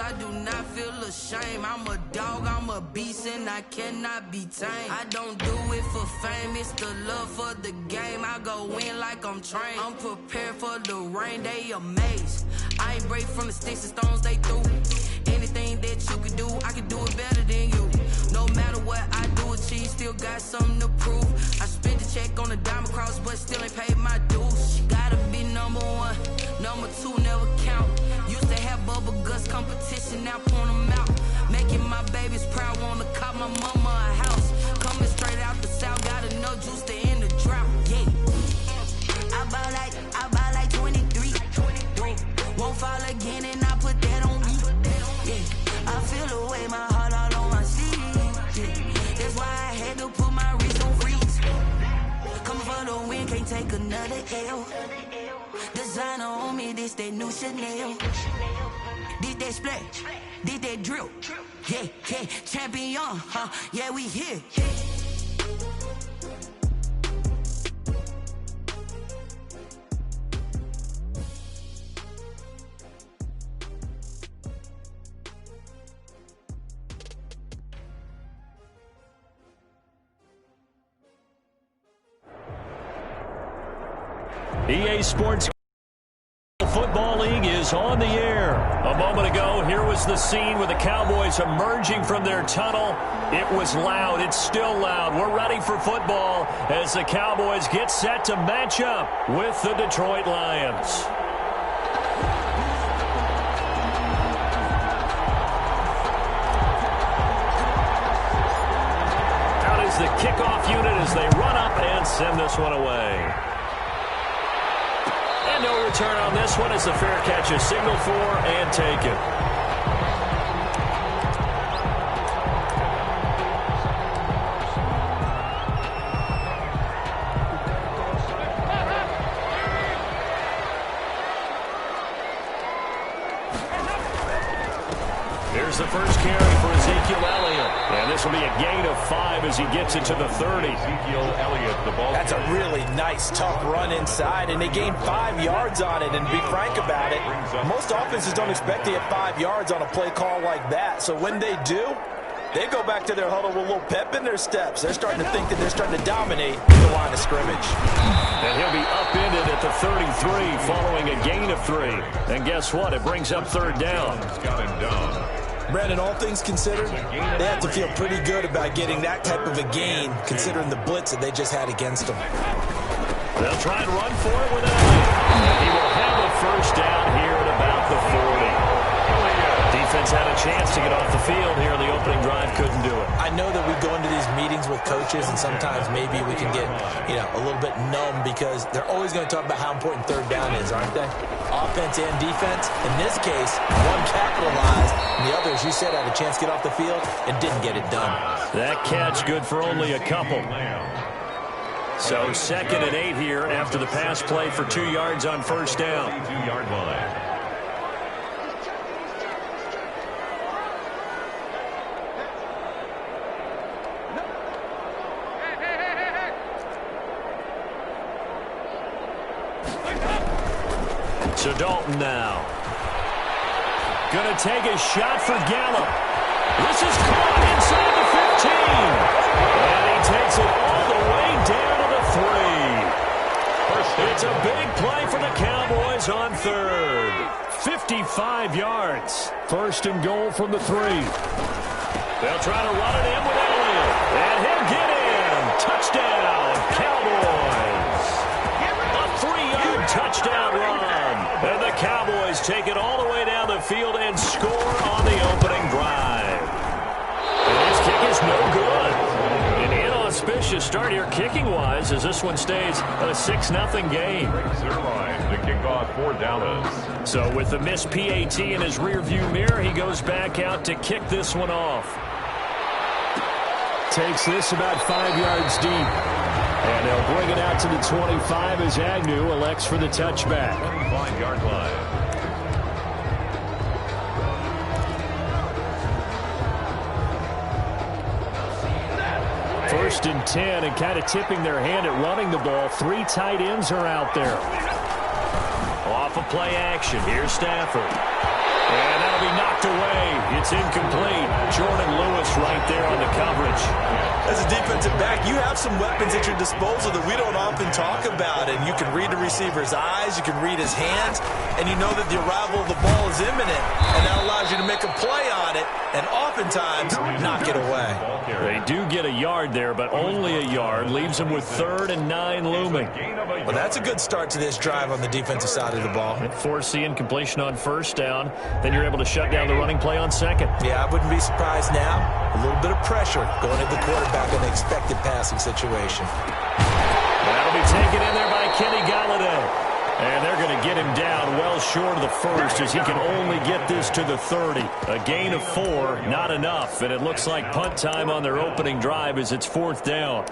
I do not feel ashamed. I'm a dog, I'm a beast, and I cannot be tamed. I don't do it for fame, it's the love for the game. I go in like I'm trained. I'm prepared for the rain, they amazed. I ain't break from the sticks and stones they threw. Anything that you can do, I can do it better than you. No matter what I do, achieve, still got something to prove. I spent the check on the diamond cross, but still ain't paid my dues. Gotta be number one, number two never count. Used to have bubble guts competition, now point them out. Making my babies proud, wanna cop my mama a house. Coming straight out the south, got enough juice to end the drought. Yeah, I buy like 23. Won't fall again, and I put that on me. Yeah, I feel the way, my heart all on my sleeve. Yeah, that's why I had to put my wrist on freeze. Coming for the win, can't take another L. Designer on me, this that new Chanel. Did that splash, did that drill. Yeah, yeah, champion, huh? Yeah, we here. EA Sports Football League is on the air. A moment ago, here was the scene with the Cowboys emerging from their tunnel. It was loud. It's still loud. We're ready for football as the Cowboys get set to match up with the Detroit Lions. Out is the kickoff unit as they run up and send this one away. And no return on this one as the fair catch is signaled for and taken. Here's the first carry for Ezekiel Elliott. And this will be a gain of 5 as he gets it to the 30. Ezekiel Elliott, the ball. That's a really nice, tough run inside, and they gained 5 yards on it. And to be frank about it, most offenses don't expect to get 5 yards on a play call like that. So when they do, they go back to their huddle with a little pep in their steps. They're starting to think that they're starting to dominate the line of scrimmage. And he'll be upended at the 33 following a gain of 3. And guess what? It brings up third down. Got him down. Brandon, all things considered, they have to feel pretty good about getting that type of a gain, considering the blitz that they just had against them. They'll try and run for it with Elliott. And he will have a first down here at about the 40. Defense had a chance to get off the field here. The opening drive couldn't do it. I know that we go into these meetings with coaches, and sometimes maybe we can get, a little bit numb because they're always going to talk about how important third down is, aren't they? Offense and defense. In this case, one capitalized, and the other, as you said, had a chance to get off the field and didn't get it done. That catch good for only a couple. So 2nd and 8 here after the pass play for 2 yards on first down. 2-yard line. So Dalton now. Going to take a shot for Gallup. This is caught inside the 15. And he takes it all the way down to the 3. It's a big play for the Cowboys on third. 55 yards. First and goal from the 3. They'll try to run it in with Elliott. And he'll get in. Touchdown, Cowboys. A 3-yard touchdown run. And the Cowboys take it all the way down the field and score on the opening drive. And his kick is no good. An inauspicious start here kicking-wise as this one stays a 6-0 game. Their line to kick off for Dallas. So with the missed PAT in his rearview mirror, he goes back out to kick this one off. Takes this about 5 yards deep. And they'll bring it out to the 25 as Agnew elects for the touchback. 25-yard line. First and 10, and kind of tipping their hand at running the ball. 3 tight ends are out there. Off of play action. Here's Stafford. And that'll be knocked away It's incomplete. Jordan Lewis right there on the coverage. As a defensive back, you have some weapons at your disposal that we don't often talk about. And you can read the receiver's eyes, you can read his hands, and you know that the arrival of the ball is imminent. And that allows you to make a play on it and oftentimes knock it away. They do get a yard there, but only a yard. Leaves them with 3rd and 9 looming. Well, that's a good start to this drive on the defensive side of the ball. Force the incompletion on 1st down. Then you're able to shut down the running play on 2nd. Yeah, I wouldn't be surprised now. A little bit of pressure going at the quarterback in an expected passing situation. That'll be taken in there by Kenny Galladay. And they're going to get him down well short of the 1st as he can only get this to the 30. A gain of 4, not enough. And it looks like punt time on their opening drive as it's 4th down.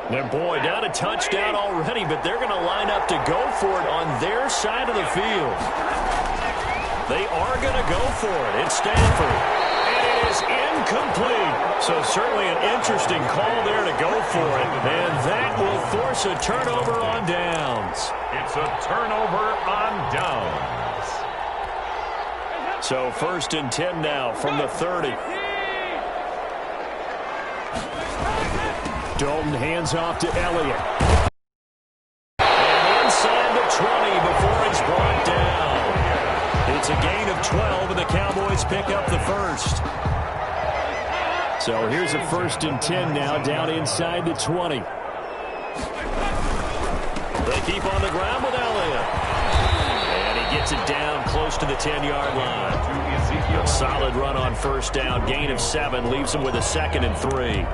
And boy, down a touchdown already, but they're going to line up to go for it on their side of the field. They are going to go for it. It's Stanford. And it is incomplete. So certainly an interesting call there to go for it. And that will force a turnover on downs. It's a turnover on downs. So 1st and 10 now from the 30. Dalton hands off to Elliott. And inside the 20 before it's brought down. It's a gain of 12, and the Cowboys pick up the 1st. So here's a 1st and 10 now, down inside the 20. They keep on the ground with Elliott. And he gets it down close to the 10-yard line. A solid run on 1st down. Gain of 7 leaves him with a 2nd and 3.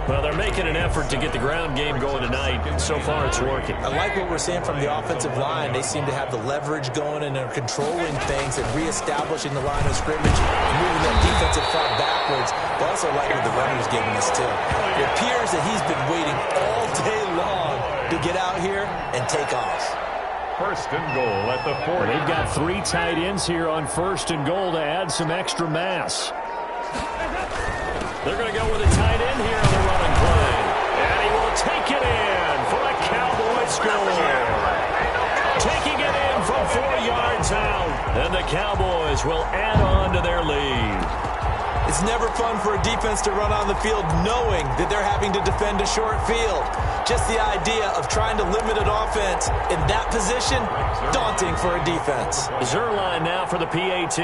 Well, they're making an effort to get the ground game going tonight. So far, it's working. I like what we're seeing from the offensive line. They seem to have the leverage going, and they're controlling things and reestablishing the line of scrimmage, moving that defensive front backwards. But also like what the runner's giving us, too. It appears that he's been waiting all day long to get out here and take off. 1st and goal at the 40. They've got 3 tight ends here on 1st and goal to add some extra mass. They're going to go with a tight end here on the running play. And he will take it in for a Cowboy score. Taking it in from 4 yards out. And the Cowboys will add on to their lead. It's never fun for a defense to run on the field knowing that they're having to defend a short field. Just the idea of trying to limit an offense in that position, daunting for a defense. Zerline now for the PAT.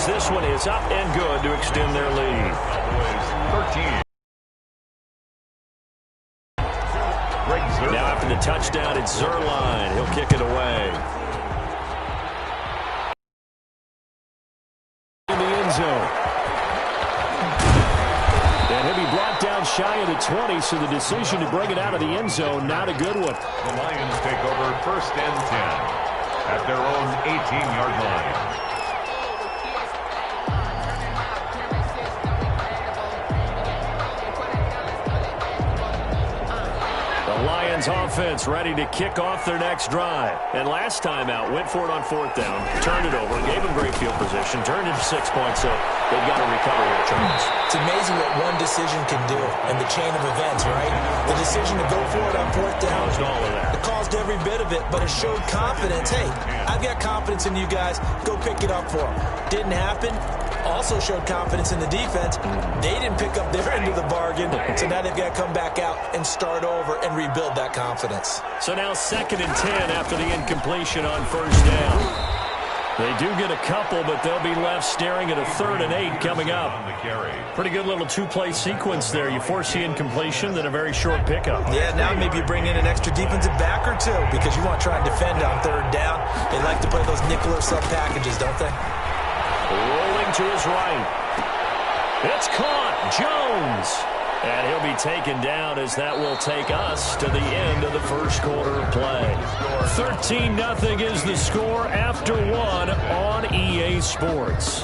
This one is up and good to extend their lead. 13. Now after the touchdown, it's Zerline. He'll kick it away. In the end zone. And he'll be brought down shy of the 20, so the decision to bring it out of the end zone, not a good one. The Lions take over 1st and 10 at their own 18-yard line. Lions offense ready to kick off their next drive. And last time out, went for it on 4th down, turned it over, gave them great field position, turned into 6 points, so they've got to recover here, Charles. It's amazing what one decision can do in the chain of events, right? The decision to go for it on 4th down, it caused every bit of it, but it showed confidence. Hey, I've got confidence in you guys. Go pick it up for them. Didn't happen. Also showed confidence in the defense. They didn't pick up their end of the bargain, so now they've got to come back out and start over and rebuild that confidence. So now 2nd and 10 after the incompletion on 1st down. They do get a couple, but they'll be left staring at a 3rd and 8 coming up. Pretty good little 2-play sequence there. You force the incompletion, then a very short pickup. Yeah, now maybe you bring in an extra defensive back or two because you want to try and defend on 3rd down. They like to play those nickel or sub packages, don't they? Rolling to his right. It's caught. Jones. And he'll be taken down as that will take us to the end of the 1st quarter of play. 13-0 is the score after 1 on EA Sports.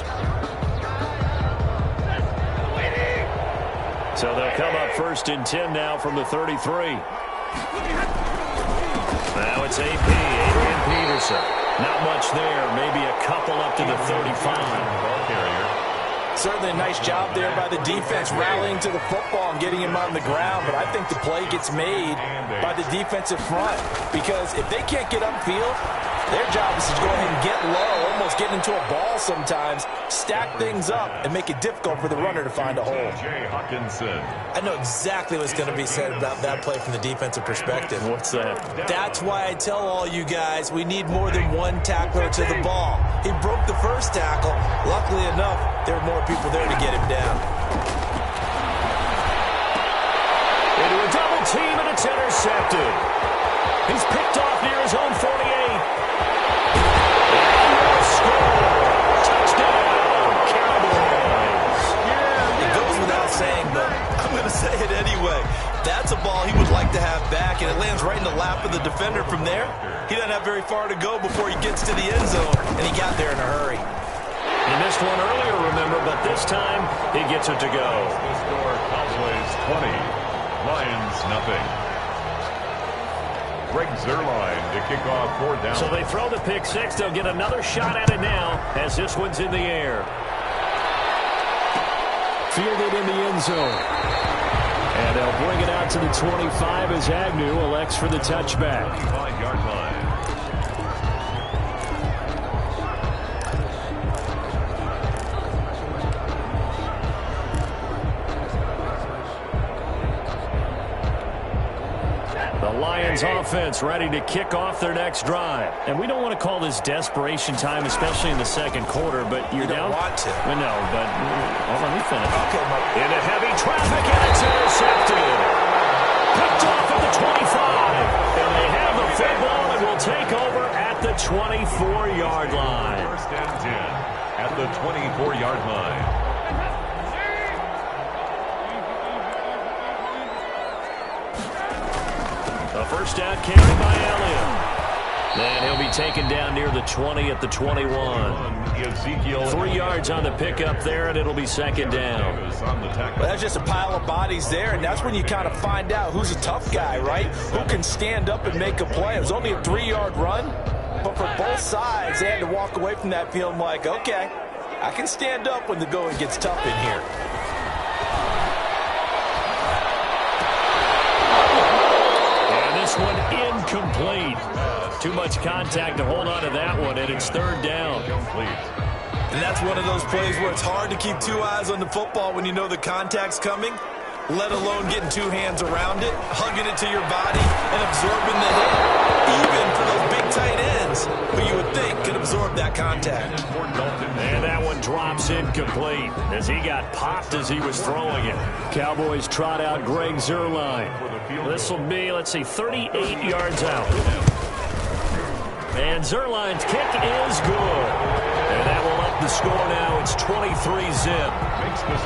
So they'll come up 1st and 10 now from the 33. Now it's AP, Adrian Peterson. Not much there, maybe a couple up to the 35. Ball carrier. Certainly a nice job there by the defense rallying to the football and getting him on the ground, but I think the play gets made by the defensive front because if they can't get upfield, their job is to go ahead and get low, almost get into a ball sometimes, stack things up, and make it difficult for the runner to find a hole. I know exactly what's going to be said about that play from the defensive perspective. What's that? That's why I tell all you guys we need more than one tackler to the ball. He broke the first tackle. Luckily enough, there were more people there to get him down. Into a double team, and it's intercepted. He's picked off near his own 48. Touchdown, Cowboys. It goes without saying, but I'm going to say it anyway. That's a ball he would like to have back, and it lands right in the lap of the defender from there. He doesn't have very far to go before he gets to the end zone, and he got there in a hurry. He missed one earlier, remember, but this time he gets it to go. The score, Cowboys 20, Lions nothing. Greg Zuerlein to kick off 4th down. So they throw the pick six. They'll get another shot at it now as this one's in the air. Fielded in the end zone. And they'll bring it out to the 25 as Agnew elects for the touchback. 5-yard line. The Lions offense ready to kick off their next drive. And we don't want to call this desperation time, especially in the second quarter, but you're down. You don't want to. Well, no, but let me finish. Okay, Mark. Into heavy traffic, and it's intercepted. Picked off at the 25. And they have the football and will take over at the 24-yard line. 1st and 10 at the 24-yard line. The first down carried by Elliott. And he'll be taken down near the 20 at the 21. 3 yards on the pickup there, and it'll be 2nd down. Well, that's just a pile of bodies there, and that's when you kind of find out who's a tough guy, right? Who can stand up and make a play. It was only a 3-yard run, but for both sides, they had to walk away from that feeling like, okay, I can stand up when the going gets tough in here. One incomplete. Too much contact to hold on to that one, and it's 3rd down. And that's one of those plays where it's hard to keep 2 eyes on the football when you know the contact's coming, let alone getting 2 hands around it, hugging it to your body, and absorbing the hit. Even for those big tight ends, who you would think could absorb that contact. And that one drops incomplete as he got popped as he was throwing it. Cowboys trot out Greg Zuerlein. This will be, let's see, 38 yards out. And Zerline's kick is good. And that will up the score now. It's 23-zip.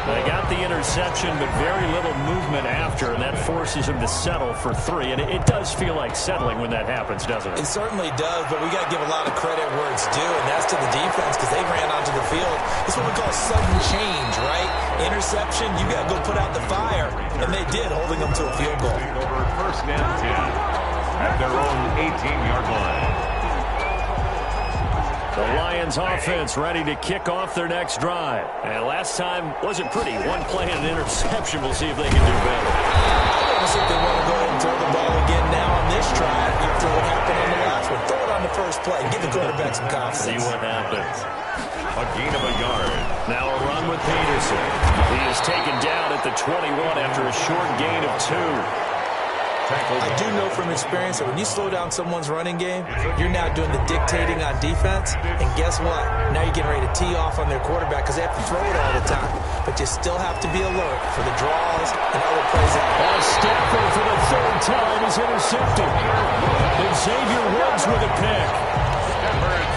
They got the interception, but very little movement after, and that forces him to settle for 3. And it does feel like settling when that happens, doesn't it? It certainly does, but we got to give a lot of credit where it's due, and that's to the defense because they ran onto the field. It's what we call sudden change, right? Interception, you got to go put out the fire, and they did, holding them to a field goal. Over 1st and 10 at their own 18-yard line. The Lions offense ready to kick off their next drive. And last time wasn't pretty. One play and an interception. We'll see if they can do better. I don't think they want to go ahead and throw the ball again now on this drive after what happened on the last one. Throw it on the first play. Give the quarterback some confidence. See what happens. A gain of a yard. Now a run with Peterson. He is taken down at the 21 after a short gain of 2. I do know from experience that when you slow down someone's running game, you're now doing the dictating on defense. And guess what? Now you're getting ready to tee off on their quarterback because they have to throw it all the time. But you still have to be alert for the draws and other plays. Stafford for the 3rd time is intercepted. And Xavier Woods with a pick.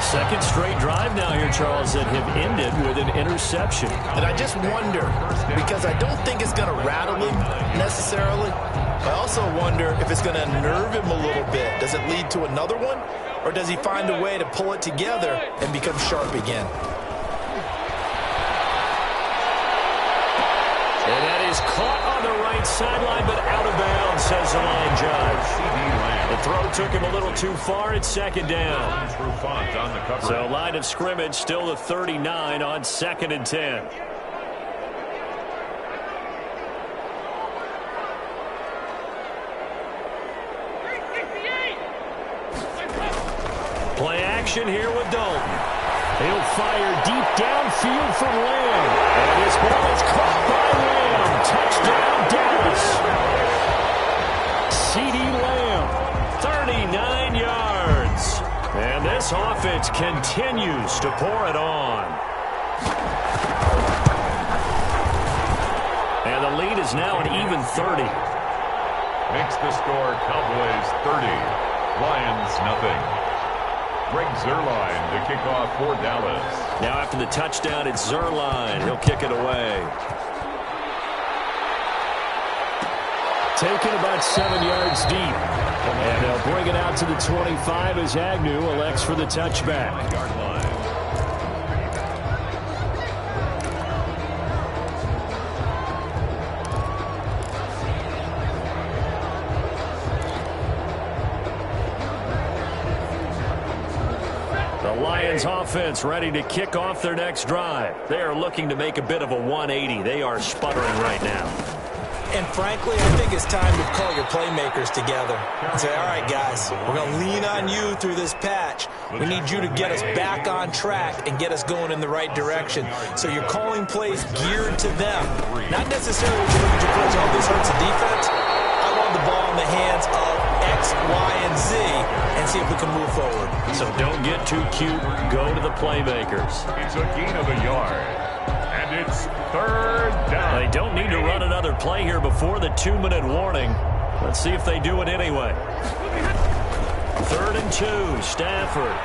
Second straight drive now here, Charles, that have ended with an interception. And I just wonder, because I don't think it's going to rattle him necessarily, I also wonder if it's going to nerve him a little bit. Does it lead to another one? Or does he find a way to pull it together and become sharp again? And that is caught on the right sideline, but out of bounds, says the line judge. The throw took him a little too far. It's second down. So line of scrimmage still the 39 on 2nd and 10. Play action here with Dalton. He'll fire deep downfield for Lamb. And this ball is caught by Lamb. Touchdown, Dallas. CeeDee Lamb, 39 yards. And this offense continues to pour it on. And the lead is now an even 30. Makes the score Cowboys 30, Lions nothing. Greg Zuerlein to kick off for Dallas. Now after the touchdown, it's Zuerlein. He'll kick it away. Taken about 7 yards deep. And they'll bring it out to the 25 as Agnew elects for the touchback. Yard line. Lions offense ready to kick off their next drive. They are looking to make a bit of a 180. They are sputtering right now. And frankly, I think it's time to call your playmakers together and say, all right, guys, we're going to lean on you through this patch. We need you to get us back on track and get us going in the right direction. So you're calling plays geared to them. Not necessarily to look at your plays, oh, this hurts the defense. I want the ball in the hands of X, Y, and Z and see if we can move forward. So don't get too cute. Go to the playmakers. It's a gain of a yard. And it's 3rd down. They don't need to run another play here before the 2-minute warning. Let's see if they do it anyway. 3rd and 2, Stafford.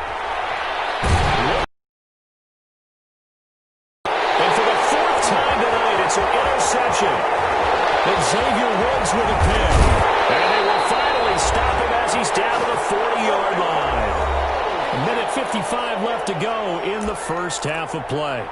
And for the 4th time tonight, it's an interception. Xavier Woods with a pick. And they will finally stop him as he's down to the 40-yard line. 1:55 left to go in the first half of play.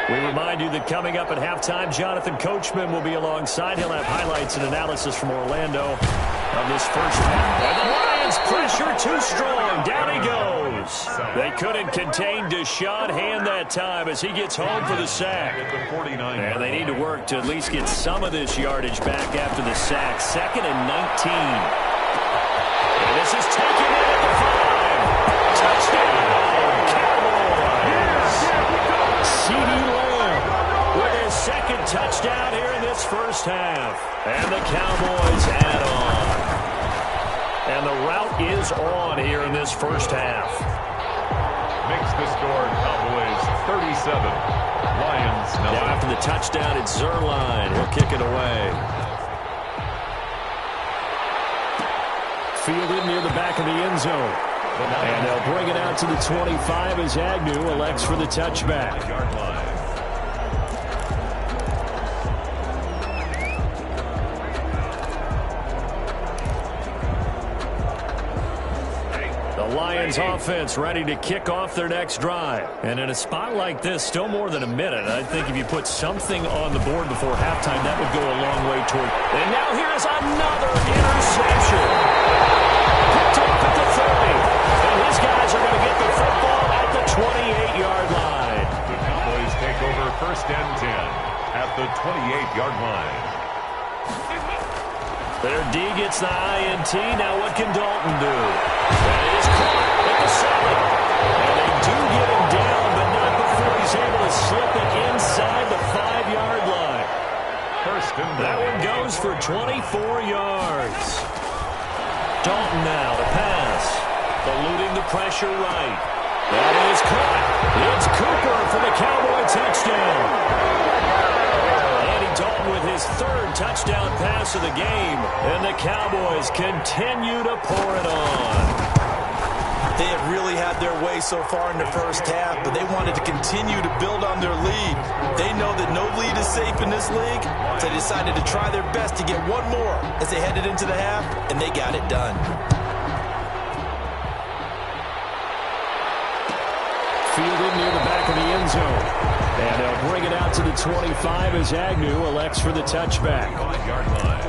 We remind you that coming up at halftime, Jonathan Coachman will be alongside. He'll have highlights and analysis from Orlando on this first half. And the Lions pressure too strong. Down he goes. They couldn't contain Deshaun Hand that time as he gets home for the sack. And they need to work to at least get some of this yardage back after the sack. 2nd and 19. And this is taken in at the 5. Touchdown, Cowboys. CeeDee Lamb with his 2nd touchdown here in this first half. And the Cowboys add on. And the route is on here in this first half. Makes the score Cowboys 37, Lions nothing. Now after the touchdown, it's Zuerlein. He'll kick it away. Fielded near the back of the end zone. And they'll bring it out to the 25 as Agnew elects for the touchback. Yard line. The Lions offense ready to kick off their next drive. And in a spot like this, still more than a minute, I think if you put something on the board before halftime, that would go a long way toward. And now here's another interception. Picked off at the 30. And these guys are going to get the football at the 28-yard line. The Cowboys take over 1st and 10 at the 28-yard line. Their D gets the INT. Now what can Dalton do? That is caught at the 7. And they do get him down, but not before he's able to slip it inside the 5-yard line. 1st and 10. That one goes for 24 yards. Dalton now to pass. Eluding the pressure right. That is caught. It's Cooper for the Cowboy touchdown. Dalton with his 3rd touchdown pass of the game, and the Cowboys continue to pour it on. They have really had their way so far in the first half, but they wanted to continue to build on their lead. They know that no lead is safe in this league, so they decided to try their best to get one more as they headed into the half, and they got it done. end zone. And they'll bring it out to the 25 as Agnew elects for the touchback. 5-yard line.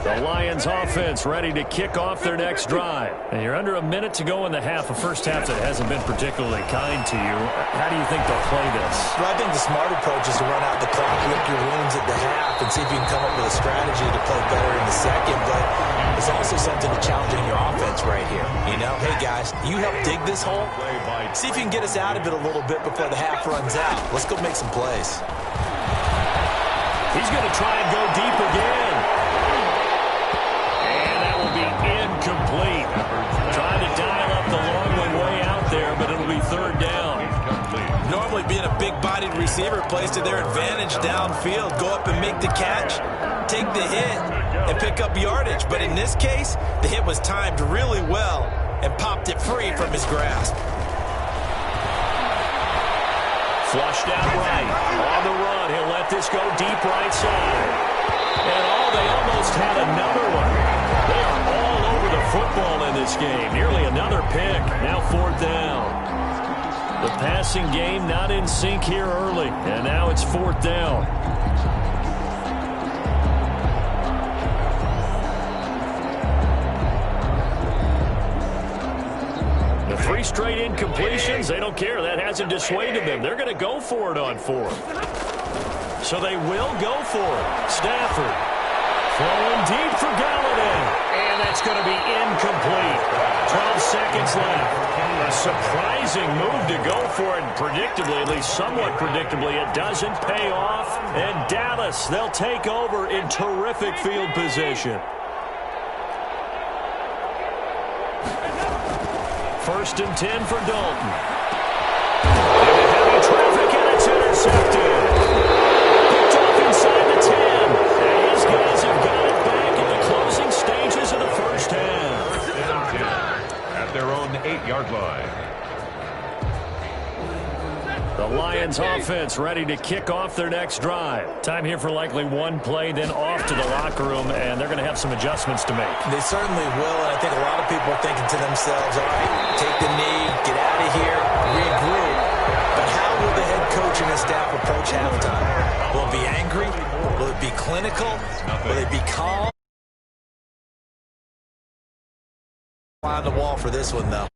The Lions offense ready to kick off their next drive. And you're under a minute to go in the half, a first half that hasn't been particularly kind to you. How do you think they'll play this? Well, I think the smart approach is to run out the clock, lick your wounds at the half, and see if you can come up with a strategy to play better in the second. But there's also something to challenging your offense right here. You know, hey, guys, you help dig this hole. See if you can get us out of it a little bit before the half runs out. Let's go make some plays. He's going to try and go deep again. Incomplete. Trying to dial up the long one way out there, but it'll be third down. Normally being a big-bodied receiver plays to their advantage downfield. Go up and make the catch, take the hit, and pick up yardage. But in this case, the hit was timed really well and popped it free from his grasp. Flushed out right. On the run, he'll let this go deep right side. And they almost had another one. They are all over the football in this game. Nearly another pick. Now fourth down. The passing game not in sync here early. And now it's fourth down. The 3 straight incompletions, they don't care. That hasn't dissuaded them. They're going to go for it on fourth. So they will go for it. Stafford throwing deep for Galladay. And that's going to be incomplete. 12 seconds left. A surprising move to go for it. Predictably, at least somewhat predictably, it doesn't pay off. And Dallas, they'll take over in terrific field position. First and 10 for Dalton. Into heavy traffic, and it's intercepted. Picked off inside the 10. And his guys have got it back in the closing stages of the first half. At their own 8-yard line. The Lions offense ready to kick off their next drive. Time here for likely one play, then off to the locker room, and they're going to have some adjustments to make. They certainly will, and I think a lot of people are thinking to themselves, all right, take the knee, get out of here, regroup. But how will the head coach and his staff approach halftime? Will it be angry? Will it be clinical? Will it be calm? On the wall for this one, though.